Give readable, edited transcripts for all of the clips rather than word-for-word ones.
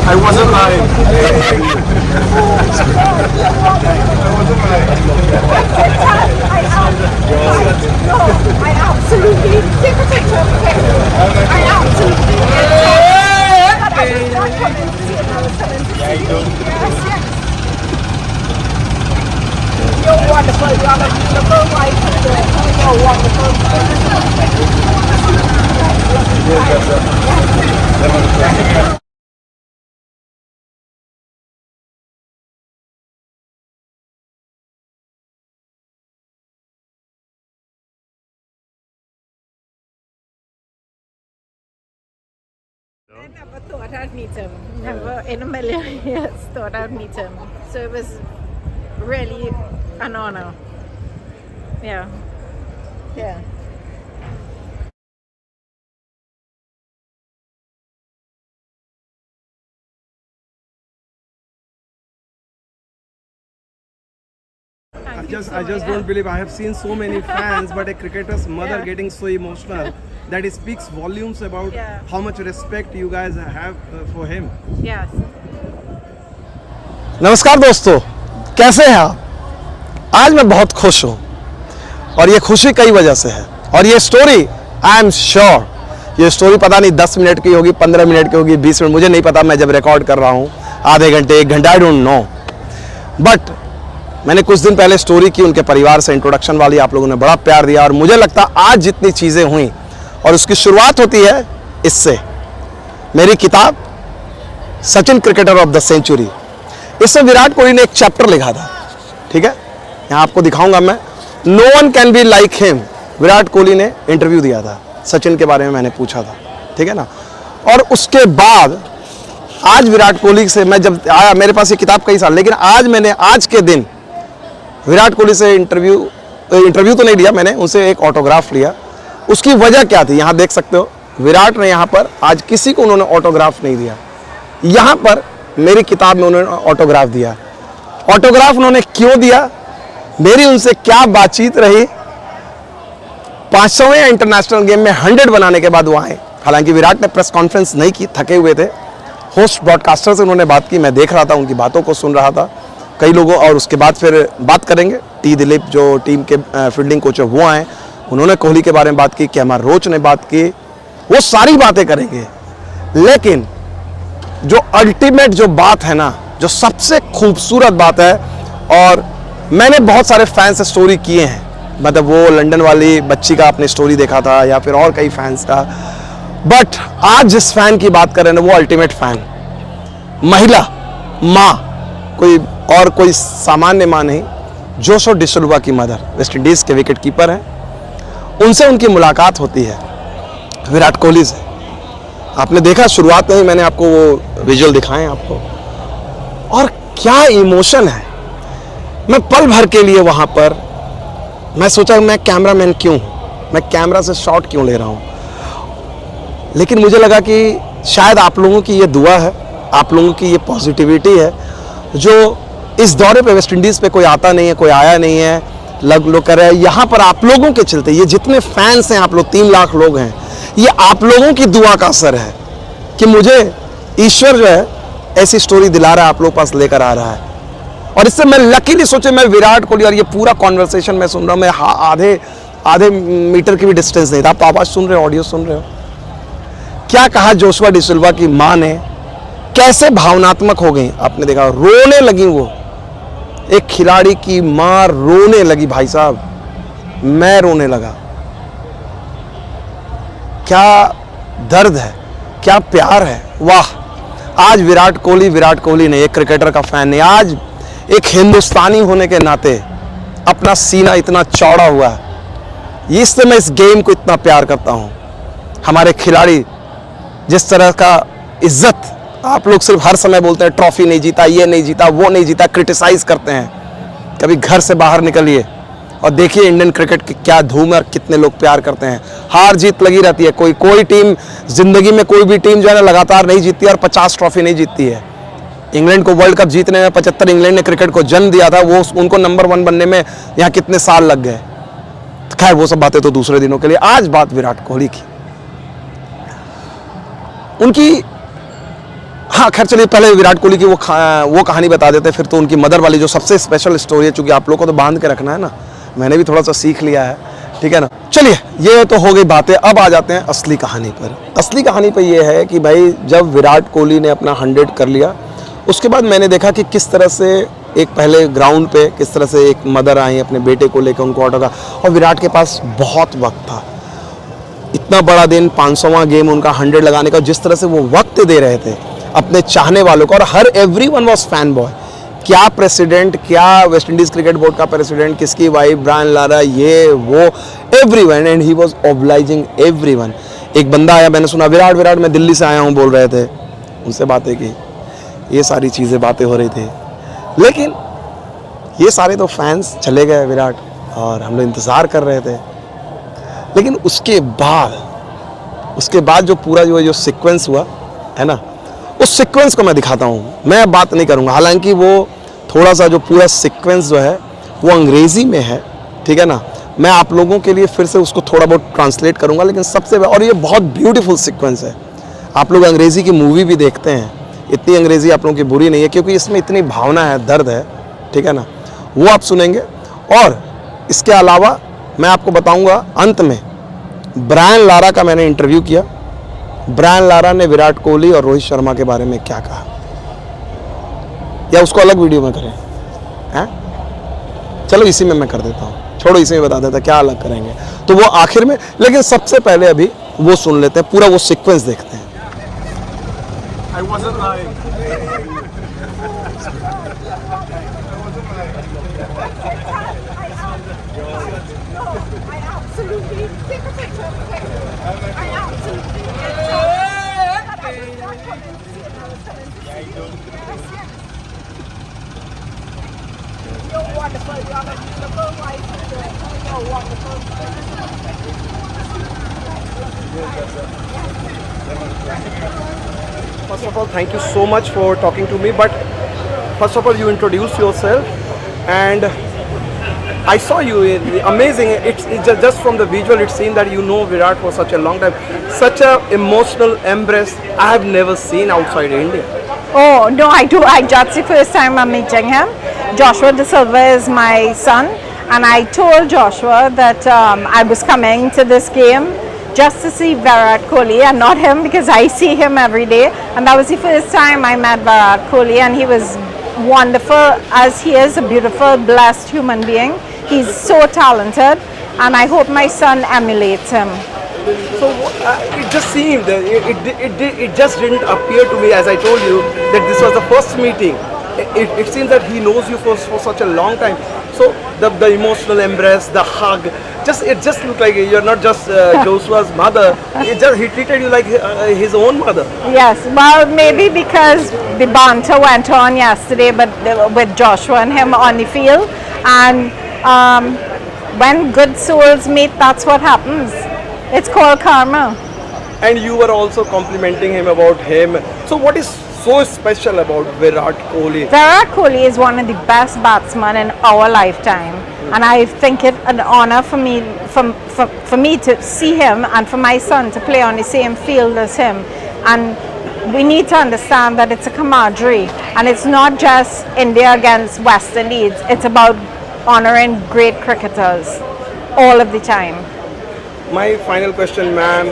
I wasn't lying. I absolutely take a picture of him. I absolutely You're wonderful. You're a beautiful wife. You're wonderful. I never thought I'd meet him. Never in a million years thought I'd meet him. So it was really an honor. Yeah. Yeah. I just don't believe I have seen so many fans, but a cricketer's mother getting so emotional that it speaks volumes about how much respect you guys have for him. Yes. नमस्कार दोस्तों, कैसे हैं आप? आज मैं बहुत खुश हूँ और ये खुशी कई वजह से है और ये स्टोरी आई एम श्योर ये स्टोरी पता नहीं 10 मिनट की होगी, 15 मिनट की होगी, 20 मिनट, मुझे नहीं पता। मैं जब रिकॉर्ड कर रहा हूँ आधे घंटे 1 घंटा, आई डोंट नो, बट मैंने कुछ दिन पहले स्टोरी की उनके परिवार से, इंट्रोडक्शन वाली, आप लोगों ने बड़ा प्यार दिया और मुझे लगता आज जितनी चीज़ें हुई और उसकी शुरुआत होती है इससे। मेरी किताब Sachin cricketer of the century, इसमें विराट कोहली ने एक चैप्टर लिखा था, ठीक है, यहाँ आपको दिखाऊंगा मैं। No one can be like him, Virat Kohli ने इंटरव्यू दिया था, सचिन के बारे में मैंने पूछा था, ठीक है ना। और उसके बाद आज विराट कोहली से मैं जब आया, मेरे पास ये किताब कई साल, लेकिन आज मैंने आज के दिन विराट कोहली से इंटरव्यू तो नहीं लिया, मैंने उनसे एक ऑटोग्राफ लिया। उसकी वजह क्या थी, यहाँ देख सकते हो, विराट ने यहाँ पर आज किसी को उन्होंने ऑटोग्राफ नहीं दिया, यहाँ पर मेरी किताब में उन्होंने ऑटोग्राफ दिया। ऑटोग्राफ उन्होंने क्यों दिया, मेरी उनसे क्या बातचीत रही, 500वें इंटरनेशनल गेम में 100 बनाने के बाद वो आए। हालांकि विराट ने प्रेस कॉन्फ्रेंस नहीं की, थके हुए थे, होस्ट ब्रॉडकास्टर से उन्होंने बात की, मैं देख रहा था, उनकी बातों को सुन रहा था, कई लोगों, और उसके बाद फिर बात करेंगे। टी दिलीप जो टीम के फील्डिंग कोच है वो आए, उन्होंने कोहली के बारे में बात की, कैमर रोच ने बात की, वो सारी बातें करेंगे। लेकिन जो अल्टीमेट जो बात है ना, जो सबसे खूबसूरत बात है, और मैंने बहुत सारे फैन से स्टोरी किए हैं, मतलब वो लंदन वाली बच्ची का आपने स्टोरी देखा था या फिर और कई फैंस का, बट आज जिस फैन की बात कर रहे हैं वो अल्टीमेट फैन, महिला माँ, कोई सामान्य माँ नहीं, जोशो डिसल्वा की मदर, वेस्ट इंडीज के विकेट कीपर हैं, उनसे उनकी मुलाकात होती है विराट कोहली से। आपने देखा शुरुआत में ही मैंने आपको वो विजुअल दिखाए आपको, और क्या इमोशन है। मैं पल भर के लिए वहाँ पर मैं सोचा मैं कैमरामैन क्यों, मैं कैमरा से शॉट क्यों ले रहा हूँ, लेकिन मुझे लगा कि शायद आप लोगों की ये दुआ है, आप लोगों की ये पॉजिटिविटी है, जो इस दौरे पे वेस्ट इंडीज़ पे कोई आता नहीं है, कोई आया नहीं है, लोग कर रहे हैं, यहाँ पर आप लोगों के चलते, ये जितने फैंस हैं आप लोग, 3 लाख लोग हैं, ये आप लोगों की दुआ का असर है कि मुझे ईश्वर जो है ऐसी स्टोरी दिला रहा है, आप लोग पास लेकर आ रहा है। और इससे मैं लकीली सोचे, मैं विराट कोहली और ये पूरा कॉन्वर्सेशन मैं सुन रहा हूँ, मैं आधे मीटर की भी डिस्टेंस नहीं था। आप आवाज़ सुन रहे हो, ऑडियो सुन रहे हो, क्या कहा जोशुआ डिसिल्वा की माँ ने, कैसे भावनात्मक हो गई, आपने देखा, रोने लगी वो, एक खिलाड़ी की माँ रोने लगी, भाई साहब मैं रोने लगा। क्या दर्द है, क्या प्यार है, वाह। आज विराट कोहली ने, एक क्रिकेटर का फैन ने, आज एक हिंदुस्तानी होने के नाते अपना सीना इतना चौड़ा हुआ है, इससे मैं इस गेम को इतना प्यार करता हूँ। हमारे खिलाड़ी जिस तरह का इज्जत, आप लोग सिर्फ हर समय बोलते हैं ट्रॉफी नहीं जीता, ये नहीं जीता, वो नहीं जीता, क्रिटिसाइज करते हैं। कभी घर से बाहर निकलिए और देखिए इंडियन क्रिकेट की क्या धूम है और कितने लोग प्यार करते हैं। हार जीत लगी रहती है, कोई टीम जिंदगी में, कोई भी टीम जो है ना लगातार नहीं जीतती और 50 ट्रॉफी नहीं जीतती है। इंग्लैंड को वर्ल्ड कप जीतने में 75 इंग्लैंड ने क्रिकेट को जन्म दिया था, वो उनको नंबर 1 बनने में यहाँ कितने साल लग गए। खैर वो सब बातें तो दूसरे दिनों के लिए। आज बात विराट कोहली की, उनकी हाँ खैर चलिए पहले विराट कोहली की वो कहानी बता देते हैं, फिर तो उनकी मदर वाली जो सबसे स्पेशल स्टोरी है, चूंकि आप लोग को तो बांध के रखना है ना, मैंने भी थोड़ा सा सीख लिया है, ठीक है ना। चलिए ये तो हो गई बातें, अब आ जाते हैं असली कहानी पर। असली कहानी पर ये है कि भाई जब विराट कोहली ने अपना 100 कर लिया, उसके बाद मैंने देखा कि किस तरह से एक पहले ग्राउंड पे किस तरह से एक मदर आई अपने बेटे को लेकर उनको ऑटो का, और विराट के पास बहुत वक्त था, इतना बड़ा दिन 500वां गेम उनका 100 लगाने का, जिस तरह से वो वक्त दे रहे थे अपने चाहने वालों को, और हर एवरीवन वाज फैन बॉय। क्या प्रेसिडेंट, क्या वेस्ट इंडीज क्रिकेट बोर्ड का प्रेसिडेंट, किसकी वाइफ ब्रायन लारा, ये वो everyone, and he was obliging everyone. एक बंदा आया, मैंने सुना विराट विराट मैं दिल्ली से आया हूँ बोल रहे थे, उनसे बातें की, ये सारी चीज़ें बातें हो रही थी, लेकिन ये सारे तो फैंस चले गए विराट, और हम लोग इंतज़ार कर रहे थे। लेकिन उसके बाद जो पूरा जो सीक्वेंस हुआ है ना, उस सीक्वेंस को मैं दिखाता हूँ, मैं बात नहीं करूँगा, हालांकि वो थोड़ा सा जो पूरा सीक्वेंस जो है वो अंग्रेज़ी में है, ठीक है ना, मैं आप लोगों के लिए फिर से उसको थोड़ा बहुत ट्रांसलेट करूँगा, लेकिन और ये बहुत ब्यूटीफुल सीक्वेंस है। आप लोग अंग्रेज़ी की मूवी भी देखते हैं, इतनी अंग्रेज़ी आप लोगों की बुरी नहीं है, क्योंकि इसमें इतनी भावना है, दर्द है, ठीक है ना, वो आप सुनेंगे। और इसके अलावा मैं आपको बताऊंगा अंत में ब्रायन लारा का मैंने इंटरव्यू किया, ब्रायन लारा ने विराट कोहली और रोहित शर्मा के बारे में क्या कहा, या उसको अलग वीडियो में करें हैं? चलो इसी में मैं कर देता हूँ, छोड़ो इसी में बता देता, क्या अलग करेंगे तो वो आखिर में, लेकिन सबसे पहले अभी वो सुन लेते हैं, पूरा वो सीक्वेंस देखते हैं। I wasn't lying. I absolutely take a picture. I absolutely. You're wonderful. You have a beautiful wife and daughter. You're wonderful. First of all, thank you so much for talking to me. But first of all, you introduced yourself, and I saw you. Amazing. It's just from the visual, it seemed that you know Virat for such a long time. Such a emotional embrace I have never seen outside India. Oh no, I do. That's the first time I'm meeting him. Joshua De Silva is my son, and I told Joshua that I was coming to this game just to see Virat Kohli and not him, because I see him every day, and that was the first time I met Virat Kohli, and he was wonderful, as he is a beautiful, blessed human being. He's so talented, and I hope my son emulates him. So it just seemed, it just didn't appear to me, as I told you, that this was the first meeting. It seems that he knows you for such a long time. So the emotional embrace, the hug, it just looked like you're not just Joshua's mother. He treated you like his own mother. Yes, well, maybe because the banter went on yesterday, but with Joshua and him on the field, and when good souls meet, that's what happens. It's called karma. And you were also complimenting him about him. So what is so special about Virat Kohli? Virat Kohli is one of the best batsmen in our lifetime, and I think it an honor for me to see him and for my son to play on the same field as him. And we need to understand that it's a camaraderie, and it's not just India against West Indies. It's about honoring great cricketers all of the time. My final question, ma'am.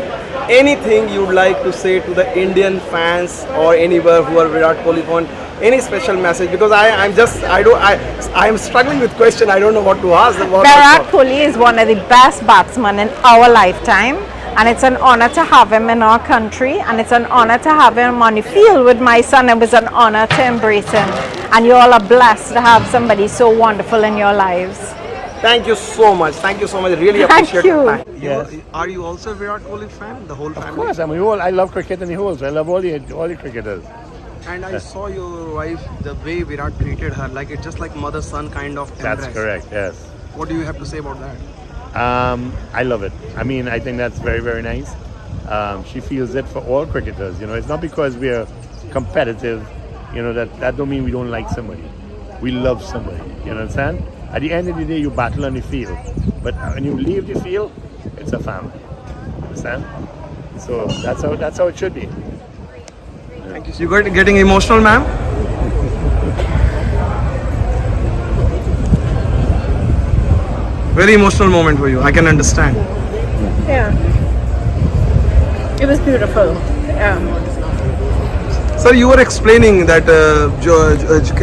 Anything you'd like to say to the Indian fans or anywhere who are Virat Kohli fan? Any special message? Because I'm struggling with question. I don't know what to ask. Virat Kohli is one of the best batsmen in our lifetime, and it's an honor to have him in our country, and it's an honor to have him on the field with my son. It was an honor to embrace him, and you all are blessed to have somebody so wonderful in your lives. Thank you so much. Thank you so much. Really appreciate Thank you. your time. Yes. Are you also a Virat Kohli fan? The whole family? Of course, I love cricket and the whole. I love all the cricketers. And I saw your wife, the way Virat treated her, like it's just like mother-son kind of That's embrace. correct. Yes. What do you have to say about that? I love it. I mean, I think that's very, very nice. She feels it for all cricketers. You know, it's not because we are competitive. You know that don't mean we don't like somebody. We love somebody. You understand? At the end of the day, you battle on the field, but when you leave the field, it's a family. Understand? So that's how it should be. Thank you. You got getting emotional, ma'am? Very emotional moment for you. I can understand. Yeah. It was beautiful. Yeah. Sir, you were explaining that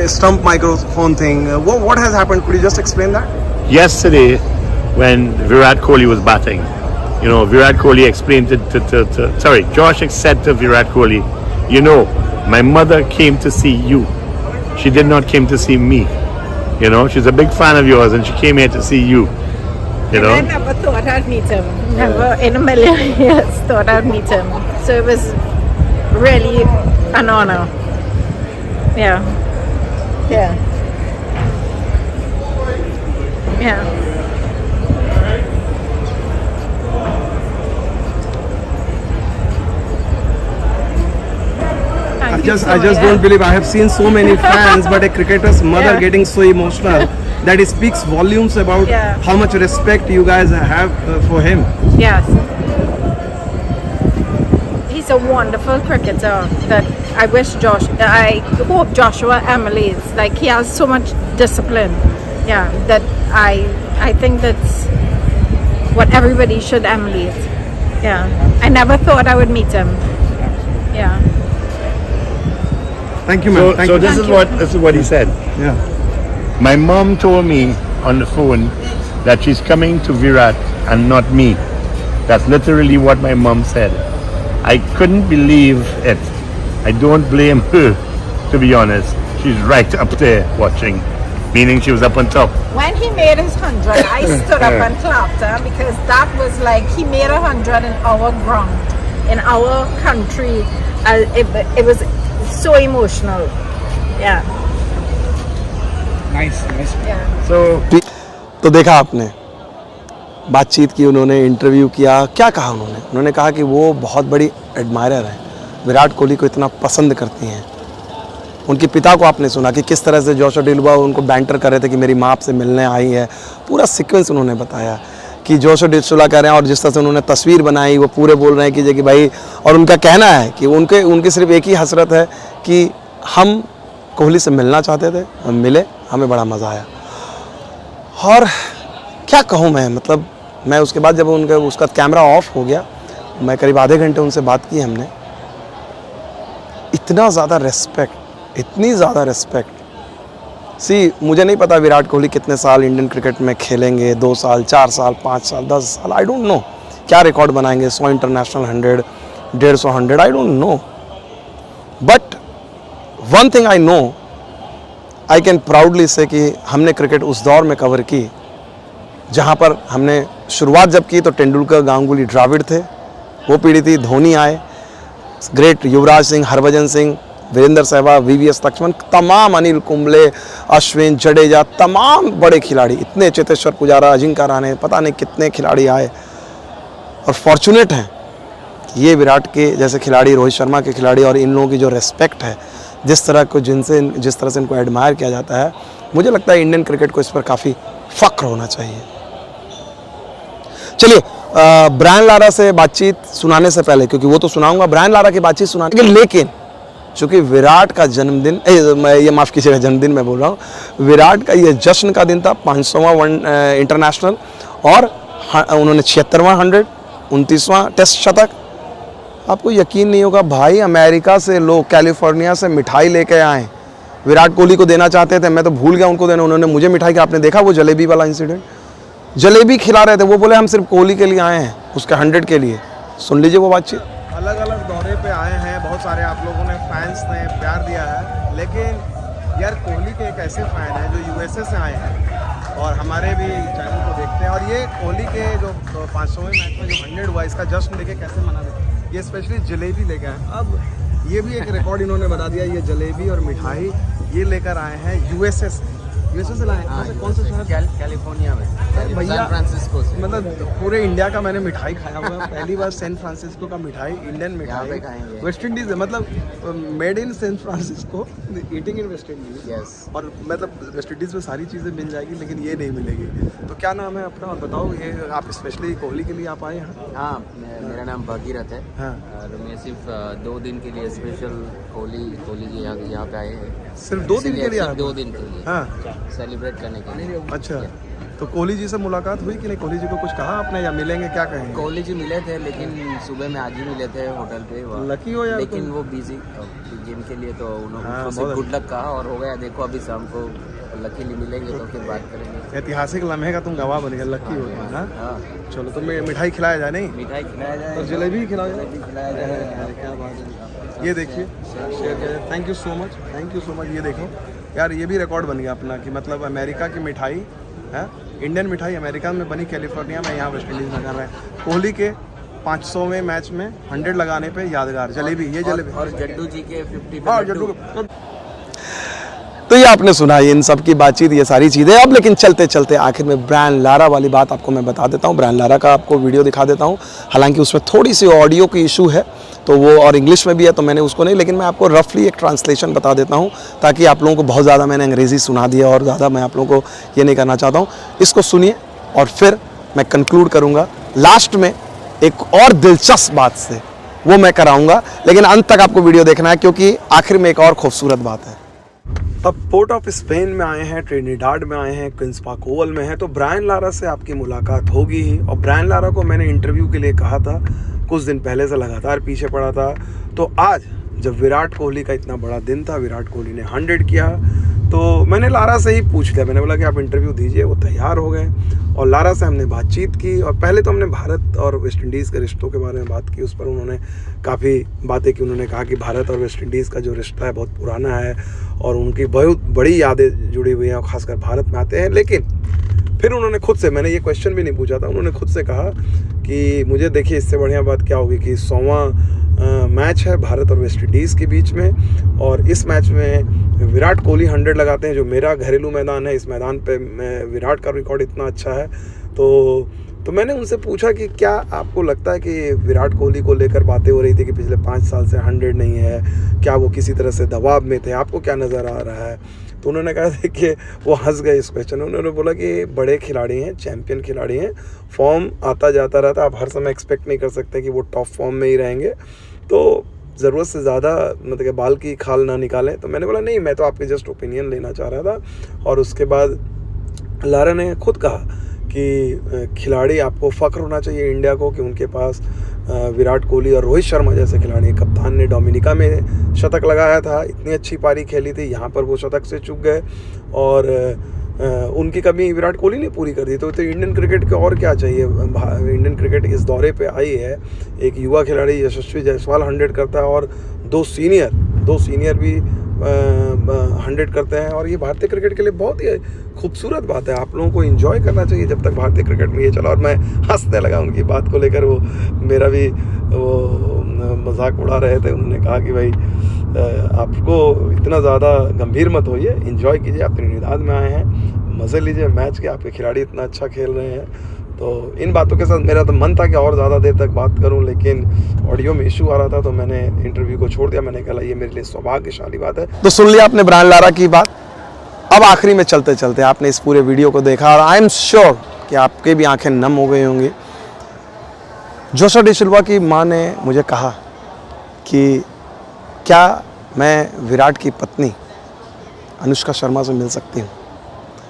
stump microphone thing. What has happened? Could you just explain that? Yesterday, when Virat Kohli was batting, you know, Virat Kohli explained Josh said to Virat Kohli, you know, my mother came to see you. She did not came to see me. You know, she's a big fan of yours and she came here to see you. You know? I never thought I'd meet him. Never in a million years thought I'd meet him. So it was really an honor. Yeah. Yeah. Yeah. I just don't believe. I have seen so many fans, but a cricketer's mother Yeah. getting so emotional that it speaks volumes about Yeah. how much respect you guys have for him. Yes. He's a wonderful cricketer that I hope Joshua emulates. Like, he has so much discipline. Yeah, that I think that's what everybody should emulate. Yeah. I never thought I would meet him. Yeah. Thank you, ma'am. So this is what he said. Yeah. My mom told me on the phone that she's coming to Virat and not me. That's literally what my mom said. I couldn't believe it. I don't blame her, to be honest. She's right up there watching, meaning she was up on top. When he made his 100, I stood up and clapped because that was like he made 100 in our ground, in our country. It was so emotional. Yeah. Nice. Yeah. So तो देखा आपने, बातचीत की उन्होंने, interview किया, क्या कहा उन्होंने कहा कि वो बहुत बड़ी एडमायरर हैं, विराट कोहली को इतना पसंद करती हैं। उनके पिता को आपने सुना कि किस तरह से जोशुआ डिलुआ उनको बैंटर कर रहे थे कि मेरी माँ आपसे मिलने आई है। पूरा सीक्वेंस उन्होंने बताया कि जोशुआ डिलुआ कह रहे हैं, और जिस तरह से उन्होंने तस्वीर बनाई वो पूरे बोल रहे हैं कि भाई, और उनका कहना है कि उनकी सिर्फ एक ही हसरत है कि हम कोहली से मिलना चाहते थे, हम मिले, हमें बड़ा मज़ा आया। और क्या कहूँ मैं, मतलब मैं उसके बाद जब उसका कैमरा ऑफ हो गया, मैं करीब आधे घंटे उनसे बात की हमने। इतना ज़्यादा रेस्पेक्ट, इतनी ज़्यादा रेस्पेक्ट। मुझे नहीं पता विराट कोहली कितने साल इंडियन क्रिकेट में खेलेंगे, 2 साल, 4 साल, 5 साल, 10 साल, आई डोंट नो क्या रिकॉर्ड बनाएंगे, 100 international, 100, 150, 100, I don't know. But one thing I know, I can proudly से कि हमने क्रिकेट उस दौर में कवर की जहाँ पर हमने शुरुआत जब की तो तेंदुलकर, गांगुली, द्रविड़ थे, वो पीढ़ी थी, धोनी आए, ग्रेट युवराज सिंह, हरभजन सिंह, वीरेंद्र सहवाग, वीवीएस लक्ष्मण, तमाम, अनिल कुंबले, अश्विन, जडेजा, तमाम बड़े खिलाड़ी, इतने, चेतेश्वर पुजारा, अजिंक्य रहाणे, पता नहीं कितने खिलाड़ी आए। और फॉर्चुनेट हैं कि ये विराट के जैसे खिलाड़ी, रोहित शर्मा के खिलाड़ी, और इन लोगों की जो रेस्पेक्ट है, जिस तरह से इनको एडमायर किया जाता है, मुझे लगता है इंडियन क्रिकेट को इस पर काफ़ी फ़ख्र होना चाहिए। चलिए, ब्रायन लारा से बातचीत सुनाने से पहले, क्योंकि वो तो सुनाऊंगा, ब्रायन लारा की बातचीत सुनाने, लेकिन चूँकि विराट का जन्मदिन, ये माफ़ कीजिएगा, जन्मदिन मैं बोल रहा हूँ, विराट का ये जश्न का दिन था, 500वां इंटरनेशनल, और उन्होंने 76वां 100, 29वां टेस्ट शतक। आपको यकीन नहीं होगा भाई, अमेरिका से लोग, कैलिफोर्निया से मिठाई लेके आए, विराट कोहली को देना चाहते थे, मैं तो भूल गया उनको देना, उन्होंने मुझे मिठाई, आपने देखा वो जलेबी वाला इंसिडेंट, जलेबी खिला रहे थे, वो बोले हम सिर्फ कोहली के लिए आए हैं, उसके 100 के लिए। सुन लीजिए वो बातचीत। अलग अलग दौरे पे आए हैं, बहुत सारे आप लोगों ने, फैंस ने प्यार दिया है, लेकिन यार कोहली के एक ऐसे फ़ैन हैं जो यूएसए से आए हैं और हमारे भी चैनल को देखते हैं, और ये कोहली के जो 500वें मैच में जो 100 हुआ, इसका जश्न लेके कैसे मना रहे, ये स्पेशली जलेबी लेके आए। अब ये भी एक रिकॉर्ड इन्होंने बता दिया, ये जलेबी और मिठाई ये लेकर आए हैं यूएसए से लाए हैं। कौन सा शहर? कैलिफोर्निया में, भैया, सैन फ्रांसिस्को से। मतलब पूरे इंडिया का मैंने मिठाई खाया हुआ है, पहली बार सैन फ्रांसिस्को का मिठाई, इंडियन यहाँ पे मिठाई, खाएंगे। वेस्ट इंडीज है, मतलब made in San Francisco, eating in West Indies. Yes. और मतलब वेस्ट इंडीज में सारी चीज़ें मिल जाएगी, लेकिन ये नहीं मिलेगी। तो क्या नाम है अपना, और बताओ, ये आप स्पेशली कोहली के लिए आप आए हैं? हाँ, मेरा मेरा नाम भगीरथ है। हाँ। और मैं सिर्फ 2 दिन के लिए स्पेशल कोहली जी यहाँ पे आए हैं। सिर्फ 2 दिन के लिए आए? 2 दिन के लिए, हाँ। सेलिब्रेट करने के लिए। अच्छा, तो कोहली जी से मुलाकात हुई कि नहीं? कोहली जी को कुछ कहा आपने या मिलेंगे, क्या कहेंगे? कोहली जी मिले थे, लेकिन सुबह में आज ही मिले थे होटल पे। लकी हो यार लेकिन तुम। वो बिजी जिम के लिए, तो हाँ, उन्होंने बहुत गुड लक कहा और हो गया। देखो अभी शाम को लकीली मिलेंगे तो फिर बात करेंगे। ऐतिहासिक लम्हे का तुम गवाह बन गए, लकी हो गए। हाँ, हाँ, चलो तो मिठाई खिलाया जाए। नहीं, मिठाई खिलाया जाए और जलेबी खिलाया जाए। जलेबी खिलाया जाए। क्या बात है। ये देखिए, शेयर करिए। Thank you so much, thank you so much. ये देखो यार, ये भी रिकॉर्ड बन गया अपना कि मतलब अमेरिका की मिठाई है, इंडियन मिठाई अमेरिका में बनी, कैलिफोर्निया में, यहाँ वेस्ट इंडीज़ में कर रहा है। कोहली के 500वें मैच में 100 लगाने पे यादगार जलेबी, ये जलेबी। और जड्डू जी के 50 हाँ, जड्डू। तो ये आपने सुना, इन सब की बातचीत, ये सारी चीज़ें। अब लेकिन चलते चलते आखिर में ब्रायन लारा वाली बात आपको मैं बता देता हूँ। ब्रायन लारा का आपको वीडियो दिखा देता हूँ। हालांकि उसमें थोड़ी सी ऑडियो की इशू है, तो वो और इंग्लिश में भी है, तो मैंने उसको नहीं, लेकिन मैं आपको रफली एक ट्रांसलेशन बता देता हूँ, ताकि आप लोगों को बहुत ज़्यादा मैंने अंग्रेज़ी सुना दिया और ज़्यादा मैं आप लोगों को ये नहीं करना चाहता हूँ। इसको सुनिए और फिर मैं कंक्लूड करूँगा लास्ट में एक और दिलचस्प बात से, वो मैं कराऊँगा। लेकिन अंत तक आपको वीडियो देखना है, क्योंकि आखिर में एक और खूबसूरत बात है। अब पोर्ट ऑफ स्पेन में आए हैं, ट्रिनिडाड में आए हैं, क्वींस पार्क ओवल में हैं, तो ब्रायन लारा से आपकी मुलाकात होगी ही। और ब्रायन लारा को मैंने इंटरव्यू के लिए कहा था, कुछ दिन पहले से लगातार पीछे पड़ा था। तो आज जब विराट कोहली का इतना बड़ा दिन था, विराट कोहली ने 100 किया, तो मैंने लारा से ही पूछ लिया। मैंने बोला कि आप इंटरव्यू दीजिए। वो तैयार हो गए और लारा से हमने बातचीत की। और पहले तो हमने भारत और वेस्ट इंडीज़ के रिश्तों के बारे में बात की। उस पर उन्होंने काफ़ी बातें की। उन्होंने कहा कि भारत और वेस्ट इंडीज़ का जो रिश्ता है बहुत पुराना है और उनकी बहुत बड़ी यादें जुड़ी हुई हैं, और ख़ासकर भारत में आते हैं। लेकिन फिर उन्होंने खुद से, मैंने ये क्वेश्चन भी नहीं पूछा था, उन्होंने खुद से कहा कि मुझे देखिए इससे बढ़िया बात क्या होगी कि 100वां मैच है भारत और वेस्ट इंडीज़ के बीच में, और इस मैच में विराट कोहली 100 लगाते हैं, जो मेरा घरेलू मैदान है। इस मैदान पे विराट का रिकॉर्ड इतना अच्छा है। तो मैंने उनसे पूछा कि क्या आपको लगता है कि विराट कोहली को लेकर बातें हो रही थी कि पिछले 5 साल से 100 नहीं है, क्या वो किसी तरह से दबाव में थे, आपको क्या नज़र आ रहा है? तो उन्होंने कहा था कि वो हंस गए इस क्वेश्चन में। उन्होंने बोला कि बड़े खिलाड़ी हैं, चैम्पियन खिलाड़ी हैं, फॉर्म आता जाता रहता, आप हर समय एक्सपेक्ट नहीं कर सकते कि वो टॉप फॉर्म में ही रहेंगे, तो ज़रूरत से ज़्यादा मतलब कि बाल की खाल ना निकालें। तो मैंने बोला नहीं, मैं तो आपके जस्ट ओपिनियन लेना चाह रहा था। और उसके बाद लारा ने खुद कहा कि खिलाड़ी आपको फ़ख्र होना चाहिए इंडिया को कि उनके पास विराट कोहली और रोहित शर्मा जैसे खिलाड़ी हैं। कप्तान ने डोमिनिका में शतक लगाया था, इतनी अच्छी पारी खेली थी, यहाँ पर वो शतक से चूक गए और उनकी कमी विराट कोहली ने पूरी कर दी। तो इंडियन क्रिकेट के और क्या चाहिए? इंडियन क्रिकेट इस दौरे पे आई है, एक युवा खिलाड़ी यशस्वी जायसवाल 100 करता है और दो सीनियर भी 100 करते हैं। और ये भारतीय क्रिकेट के लिए बहुत ही खूबसूरत बात है। आप लोगों को एंजॉय करना चाहिए जब तक भारतीय क्रिकेट में ये चला। और मैं हंसने लगा उनकी बात को लेकर, वो मेरा भी वो मजाक उड़ा रहे थे। उन्होंने कहा कि भाई आपको इतना ज़्यादा गंभीर मत होइए, एंजॉय कीजिए, आप त्रिनिदाद में आए हैं, मज़े लीजिए मैच के, आपके खिलाड़ी इतना अच्छा खेल रहे हैं। तो इन बातों के साथ मेरा तो मन था कि और ज़्यादा देर तक बात करूं, लेकिन ऑडियो में इशू आ रहा था तो मैंने इंटरव्यू को छोड़ दिया। मैंने कहा ये मेरे लिए सौभाग्यशाली बात है। तो सुन लिया आपने ब्रायन लारा की बात। अब आखिरी में चलते चलते आपने इस पूरे वीडियो को देखा और आई एम श्योर कि आपके भी आंखें नम हो गई होंगी। जोशुआ डी सिल्वा की माँ ने मुझे कहा कि क्या मैं विराट की पत्नी अनुष्का शर्मा से मिल सकती हूँ?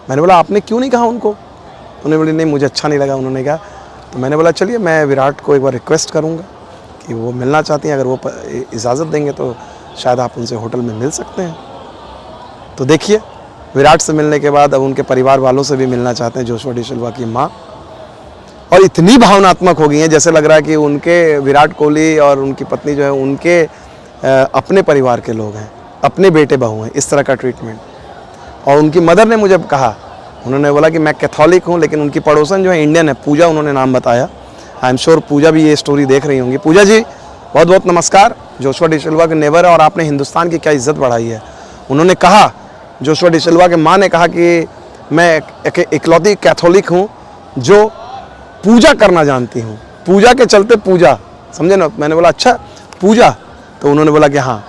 मैंने बोला आपने क्यों नहीं कहा उनको? उन्होंने बोली नहीं मुझे अच्छा नहीं लगा उन्होंने कहा। तो मैंने बोला चलिए मैं विराट को एक बार रिक्वेस्ट करूँगा कि वो मिलना चाहती हैं, अगर वो इजाज़त देंगे तो शायद आप उनसे होटल में मिल सकते हैं। तो देखिए विराट से मिलने के बाद अब उनके परिवार वालों से भी मिलना चाहते हैं जोशुआ डी सिल्वा की माँ, और इतनी भावनात्मक हो गई हैं जैसे लग रहा है कि उनके विराट कोहली और उनकी पत्नी जो है उनके अपने परिवार के लोग हैं, अपने बेटे बहू हैं, इस तरह का ट्रीटमेंट। और उनकी मदर ने मुझे कहा, उन्होंने बोला कि मैं कैथोलिक हूँ लेकिन उनकी पड़ोसन जो है इंडियन है, पूजा उन्होंने नाम बताया। आई एम श्योर पूजा भी ये स्टोरी देख रही होंगी। पूजा जी बहुत बहुत नमस्कार। जोशुआ डी सिल्वा के नेबर है और आपने हिंदुस्तान की क्या इज्जत बढ़ाई है। उन्होंने कहा, जोशुआ डी सिल्वा के माँ ने कहा कि मैं इकलौती कैथोलिक हूँ जो पूजा करना जानती हूँ, पूजा के चलते पूजा, समझे ना। मैंने बोला अच्छा पूजा? तो उन्होंने बोला कि हाँ।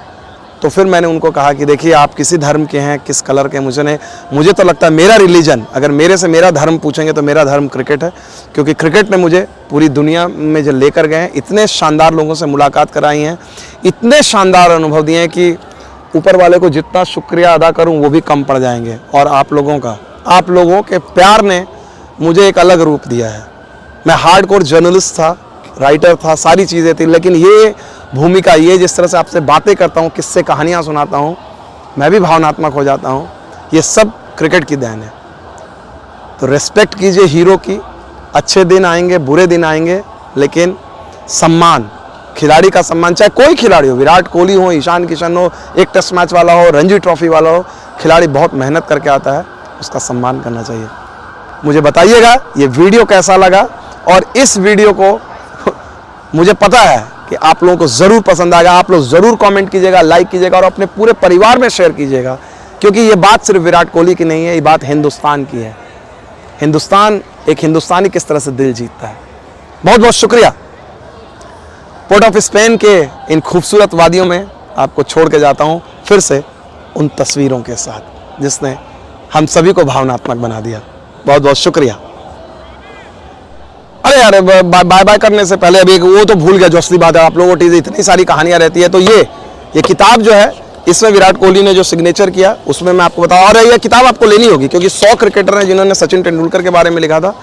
तो फिर मैंने उनको कहा कि देखिए आप किसी धर्म के हैं, किस कलर के हैं, मुझे तो लगता है मेरा रिलीजन, अगर मेरे से मेरा धर्म पूछेंगे तो मेरा धर्म क्रिकेट है, क्योंकि क्रिकेट ने मुझे पूरी दुनिया में जो लेकर गए हैं, इतने शानदार लोगों से मुलाकात कराई हैं, इतने शानदार अनुभव दिए हैं कि ऊपर वाले को जितना शुक्रिया अदा करूं वो भी कम पड़ जाएंगे। और आप लोगों के प्यार ने मुझे एक अलग रूप दिया है। मैं हार्डकोर जर्नलिस्ट था, राइटर था, सारी चीज़ें थी, लेकिन ये भूमिका, ये जिस तरह से आपसे बातें करता हूँ, किस्से कहानियाँ सुनाता हूँ, मैं भी भावनात्मक हो जाता हूँ, ये सब क्रिकेट की देन है। तो रेस्पेक्ट कीजिए हीरो की। अच्छे दिन आएंगे, बुरे दिन आएंगे, लेकिन सम्मान, खिलाड़ी का सम्मान, चाहे कोई खिलाड़ी हो, विराट कोहली हो, ईशान किशन हो, एक टेस्ट मैच वाला हो, रणजी ट्रॉफी वाला हो, खिलाड़ी बहुत मेहनत करके आता है, उसका सम्मान करना चाहिए। मुझे बताइएगा ये वीडियो कैसा लगा, और इस वीडियो को मुझे पता है कि आप लोगों को ज़रूर पसंद आएगा। आप लोग ज़रूर कमेंट कीजिएगा, लाइक कीजिएगा और अपने पूरे परिवार में शेयर कीजिएगा, क्योंकि ये बात सिर्फ विराट कोहली की नहीं है, ये बात हिंदुस्तान की है। हिंदुस्तान, एक हिंदुस्तानी किस तरह से दिल जीतता है। बहुत बहुत शुक्रिया। पोर्ट ऑफ स्पेन के इन खूबसूरत वादियों में आपको छोड़ के जाता हूँ फिर से उन तस्वीरों के साथ जिसने हम सभी को भावनात्मक बना दिया। बहुत बहुत शुक्रिया। अरे यार, बाय बाय करने से पहले अभी वो तो भूल गया जो असली बात है। आप लोगों को इतनी सारी कहानियां रहती है, तो ये किताब जो है, इसमें विराट कोहली ने जो सिग्नेचर किया उसमें मैं आपको बताऊं, और ये किताब आपको लेनी होगी क्योंकि 100 क्रिकेटर हैं जिन्होंने सचिन तेंदुलकर के बारे में लिखा था,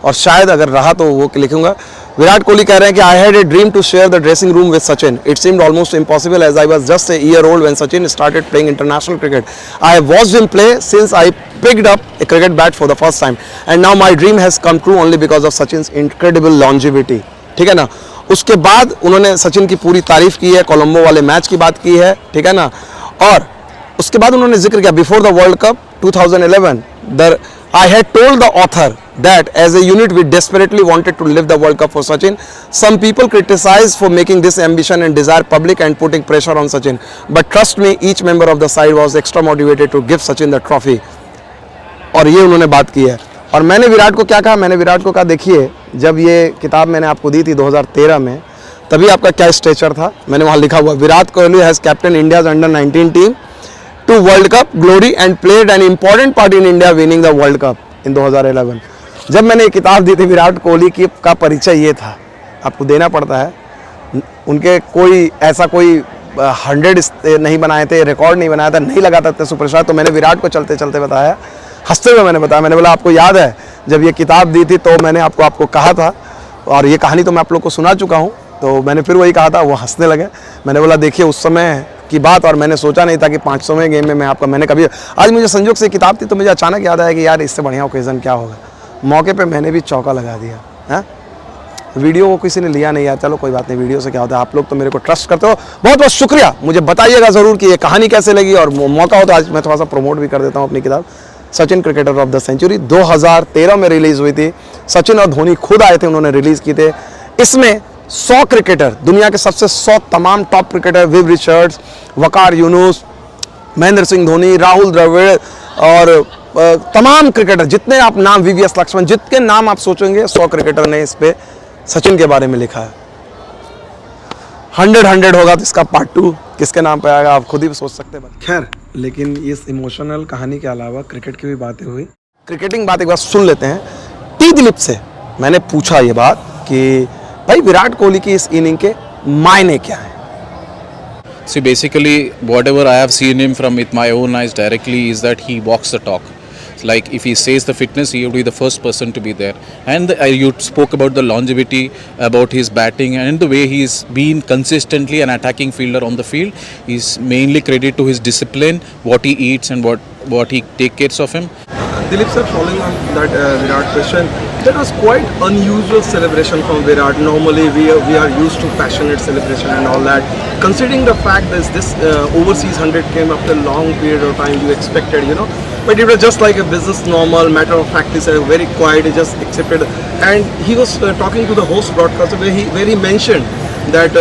और शायद अगर रहा तो वो लिखूंगा। विराट कोहली कह रहे हैं कि I had a dream to share the dressing room with Sachin, it seemed almost impossible as I was just a year old when Sachin started playing international cricket. I have watched him play since I picked up a cricket bat for the first time and now my dream has come true only because of Sachin's incredible longevity। ठीक है ना। उसके बाद उन्होंने सचिन की पूरी तारीफ की है, कोलंबो वाले मैच की बात की है, ठीक है ना। और उसके बाद उन्होंने जिक्र किया before the world cup 2011 I had told the author that as a unit we desperately wanted to live the World Cup for Sachin. Some people criticized for making this ambition and desire public and putting pressure on Sachin, but trust me, each member of the side was extra motivated to give Sachin the trophy। और ये उन्होंने बात की है। और मैंने विराट को क्या कहा, मैंने विराट को कहा देखिए, जब ये किताब मैंने आपको दी थी 2013 में, तभी आपका क्या स्टेचर था, मैंने वहाँ लिखा हुआ Virat Kohli has captain India's under nineteen team to world cup glory and played an important part in India winning the world cup in 2011। जब मैंने ये किताब दी थी, विराट कोहली की का परिचय ये था। आपको देना पड़ता है, उनके कोई ऐसा कोई 100 नहीं बनाए थे, रिकॉर्ड नहीं बनाया था, नहीं लगाता था सुपरस्टार, तो मैंने विराट को चलते चलते बताया, हंसते हुए मैंने बताया, मैंने बोला आपको याद है जब ये किताब दी थी तो मैंने आपको कहा था, और ये कहानी तो मैं आप लोग को सुना चुका हूँ, तो मैंने फिर वही कहा था। वो हंसने लगे। मैंने बोला देखिए उस समय की बात, और मैंने सोचा नहीं था कि 500वें गेम में मैं मैंने कभी, आज मुझे संयोग से किताब थी तो मुझे अचानक याद आया कि यार इससे बढ़िया ओकेज़न क्या होगा। मौके पे मैंने भी चौका लगा दिया है। वीडियो को किसी ने लिया नहीं यार, चलो कोई बात नहीं, वीडियो से क्या होता है, आप लोग तो मेरे को ट्रस्ट करते हो। बहुत बहुत शुक्रिया। मुझे बताइएगा ज़रूर कि ये कहानी कैसे लगी, और मौका हो तो आज मैं थोड़ा सा प्रमोट भी कर देता हूँ अपनी किताब, Sachin cricketer of the century. 2013 में रिलीज़ हुई थी। सचिन और धोनी खुद आए थे, उन्होंने रिलीज़ की थे। इसमें 100 क्रिकेटर, दुनिया के सबसे 100 तमाम टॉप क्रिकेटर, विव रिचर्ड्स, वकार यूनुस, महेंद्र सिंह धोनी, राहुल द्रविड़ और तमाम क्रिकेटर, जितने आप नाम, वीवीएस लक्ष्मण, जितने नाम आप सोचेंगे, 100 क्रिकेटर ने इस पे सचिन के बारे में लिखा है। 100 होगा तो इसका पार्ट 2 किसके नाम पे आएगा आप खुद ही सोच सकते हैं। खैर, लेकिन इस इमोशनल कहानी के अलावा क्रिकेट की भी बातें हुई। क्रिकेटिंग बात एक बार सुन लेते हैं। टी दिलीप से मैंने पूछा ये बात कि भाई विराट कोहली की इस इनिंग के मायने क्या हैं? See, basically, whatever I have seen him from with my own eyes directly is that he walks the talk. Like if he says the fitness, he will be the first person to be there. And you spoke about the longevity, about his batting, and the way he's been consistently an attacking fielder on the field. He's mainly credit to his discipline, what he eats, and what he take care of him. Dilip sir, following on that Virat question, that was quite unusual celebration from Virat. Normally we are used to passionate celebration and all that. Considering the fact that this overseas 100 came after a long period of time, you expected, you know, but it was just like a business normal, matter of fact, he said very quiet, he just accepted. And he was talking to the host broadcaster where he mentioned that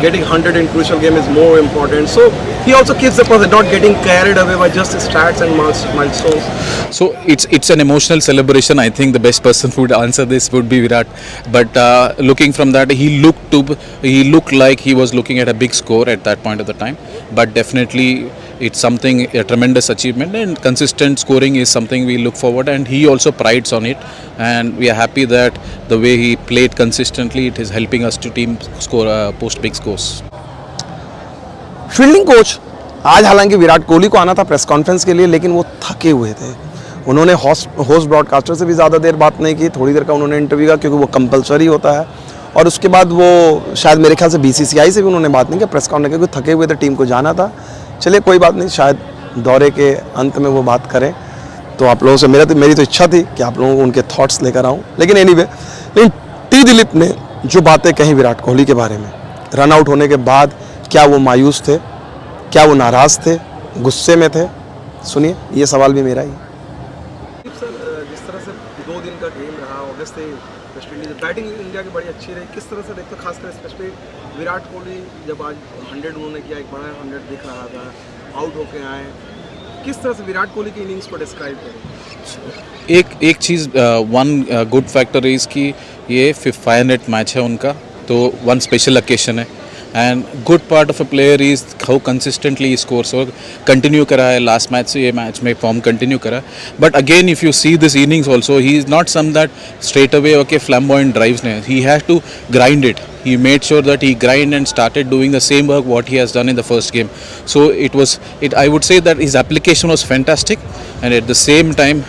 getting 100 in crucial game is more important. So he also keeps the person not getting carried away by just stats and milestones. So it's an emotional celebration. I think the best person who would answer this would be Virat. But looking from that, he looked like he was looking at a big score at that point of the time. But definitely, it's something, a tremendous achievement, and consistent scoring is something we look forward. And he also prides on it. And we are happy that the way he played consistently, it is helping us to team score post big scores. Fielding coach आज हालांकि विराट कोहली को आना था press conference के लिए, लेकिन वो थके हुए थे। उन्होंने होस्ट ब्रॉडकास्टर से भी ज़्यादा देर बात नहीं की, थोड़ी देर का उन्होंने इंटरव्यू किया क्योंकि वो कंपलसरी होता है। और उसके बाद वो शायद मेरे ख्याल से बीसीसीआई से भी उन्होंने बात नहीं की, प्रेस कॉन्फ्रेंस क्योंकि थके हुए थे, टीम को जाना था। चलिए कोई बात नहीं, शायद दौरे के अंत में वो बात करें। तो आप लोगों से मेरी तो इच्छा थी कि आप लोगों को उनके थॉट्स लेकर आऊँ, लेकिन एनीवे, लेकिन टी दिलीप ने जो बातें कही विराट कोहली के बारे में, रन आउट होने के बाद क्या वो मायूस थे, क्या वो नाराज़ थे, गुस्से में थे? सुनिए, ये सवाल भी मेरा ही। सर, जिस तरह से 2 दिन का गेम रहा, obviously West Indies batting India की बड़ी अच्छी रही, किस तरह से देखते हो? खासकर स्पेशली विराट कोहली जब आज 100 उन्होंने किया, एक बड़ा 100 दिख रहा था, आउट होके आए, किस तरह से विराट कोहली की इनिंग्स को डिस्क्राइब करें? एक चीज़, वन गुड फैक्टर इज़ कि ये 500 मैच है उनका, तो वन स्पेशल ओकेशन है। And good part of a player is how consistently scores, और कंटिन्यू करा है लास्ट मैच से, ये मैच में फॉर्म कंटिन्यू करा है। But again if you see this innings also, he is not some that straight away okay flamboyant drives ने, he has to grind it. He made sure that he grind and started doing the same work what he has done in the first game. So I would say that his application was fantastic, and at the same time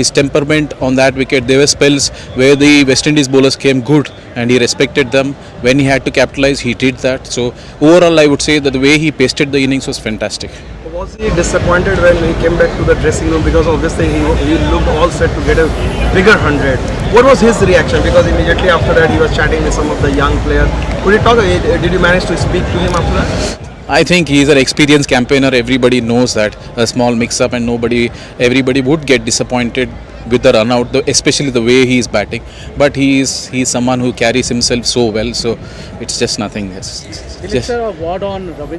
his temperament on that wicket, there were spells where the West Indies bowlers came good and he respected them. When he had to capitalize, he did that. So overall I would say that the way he pasted the innings was fantastic. Was he disappointed when he came back to the dressing room, because obviously he looked all set to get a bigger 100? What was his reaction? Because immediately after that he was chatting with some of the young players. Could you talk? Did you manage to speak to him after that? I think he is an experienced campaigner. Everybody knows that a small mix-up and everybody would get disappointed with the run out, especially the way he is batting. But he is someone who carries himself so well. So it's just nothing. It's just. Sir, a word on Ravindra